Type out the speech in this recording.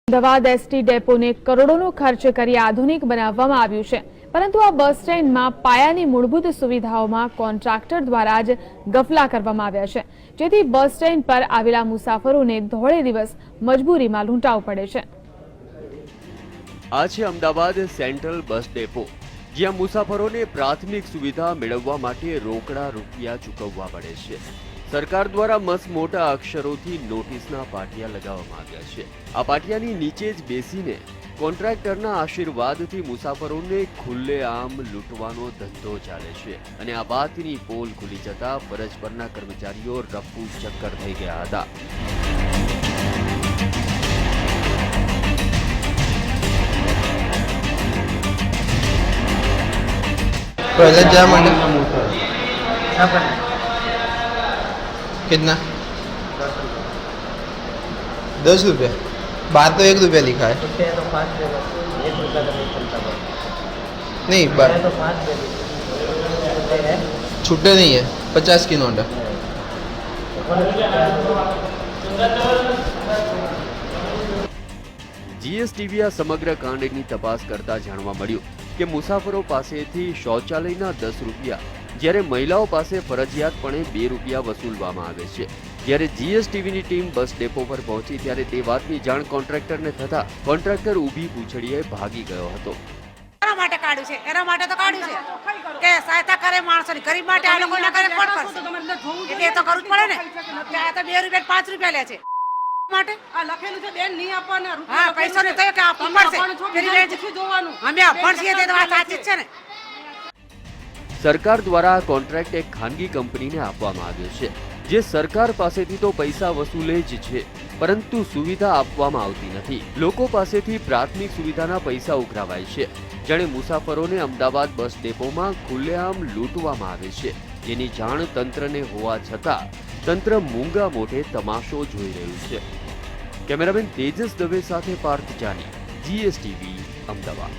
Ahmedabad ST ડેપોને કરોડોનો ખર્ચ કરી આધુનિક બનાવવામાં આવ્યું છે, પરંતુ આ બસ સ્ટેન્ડમાં પાયાની મૂળભૂત સુવિધાઓમાં કોન્ટ્રાક્ટર દ્વારા જ ગફલા કરવામાં આવ્યા છે, જેથી બસ સ્ટેન્ડ પર આવેલા મુસાફરોને ધોળે દિવસ મજબૂરીમાં લૂંટાવું પડે છે। આ છે અમદાવાદ સેન્ટ્રલ બસ ડેપો, જ્યાં મુસાફરોને પ્રાથમિક સુવિધા મેળવવા માટે રોકડા રૂપિયા ચૂકવવા પડે છે। સરકાર દ્વારા મસ્ત મોટા અક્ષરોથી નોટિસના પાટિયા લગાવવામાં આવ્યા છે। આ પાટિયાની નીચે જ બેસીને કોન્ટ્રાક્ટરના આશીર્વાદથી મુસાફરોને ખુલ્લેઆમ લૂંટવાનો ધંધો ચાલે છે અને આ વાતની પોલ ખુલી જતા ફરજ પરના કર્મચારીઓ રફુ ચક્કર થઈ ગયા હતા। पहले जा मंडे कितना 10 रुपया, बाहर तो 1 रुपया लिखा है। तो 5 दे दो, 1 रुपया का नहीं चलता बस। नहीं तो 5 दे दो, छुट्टे नहीं है, 50 की नोट है। જીએસટીવી આ સમગ્ર કાંડની તપાસ કરતા જાણવા મળ્યું કે મુસાફરો પાસેથી શૌચાલયના 10 રૂપિયા, જ્યારે મહિલાઓ પાસે ફરજિયાતપણે 2 રૂપિયા વસૂલવામાં આવે છે। જ્યારે જીએસટીવીની ટીમ બસ ડેપો પર પહોંચી ત્યારે તે વાતની જાણ કોન્ટ્રાક્ટરને થતા કોન્ટ્રાક્ટર ઊભી પૂંછડીએ ભાગી ગયો હતો। એના માટે કાઢ્યું છે, એના માટે તો કાઢ્યું છે કે સહાયતા કરે માણસોની, ગરીબ માટે આ લોકો ના કરે કોણ કરશે? એટલે એ તો કરવું જ પડે ને કે આ તો 2 રૂપિયા 5 રૂપિયા લે છે માટે આ લખેલું છે બેન નહીં આપવાના રૂપિયા। હા, પૈસા ને તો કે આપવું પડશે, ફરી લે છે જોવાનું। અમે આપણ છીએ તે તો વાત સાચી જ છે ને। સરકાર દ્વારા આ કોન્ટ્રાક્ટ એક ખાનગી કંપનીને આપવામાં આવ્યો છે, જે સરકાર પાસેથી તો પૈસા વસૂલે જ છે, પરંતુ સુવિધા આપવામાં આવતી નથી। લોકો પાસેથી પ્રાથમિક સુવિધાના પૈસા ઉઘરાવાય છે, જાણે મુસાફરોને અમદાવાદ બસ ડેપોમાં ખુલ્લેઆમ લૂંટવામાં આવે છે, જેની જાણ તંત્રને હોવા છતાં તંત્ર મૂંગા મોઢે તમાશો જોઈ રહ્યું છે। કેમેરામેન તેજસ દવે સાથે પાર્થ જાની, જીએસટીવી, અમદાવાદ।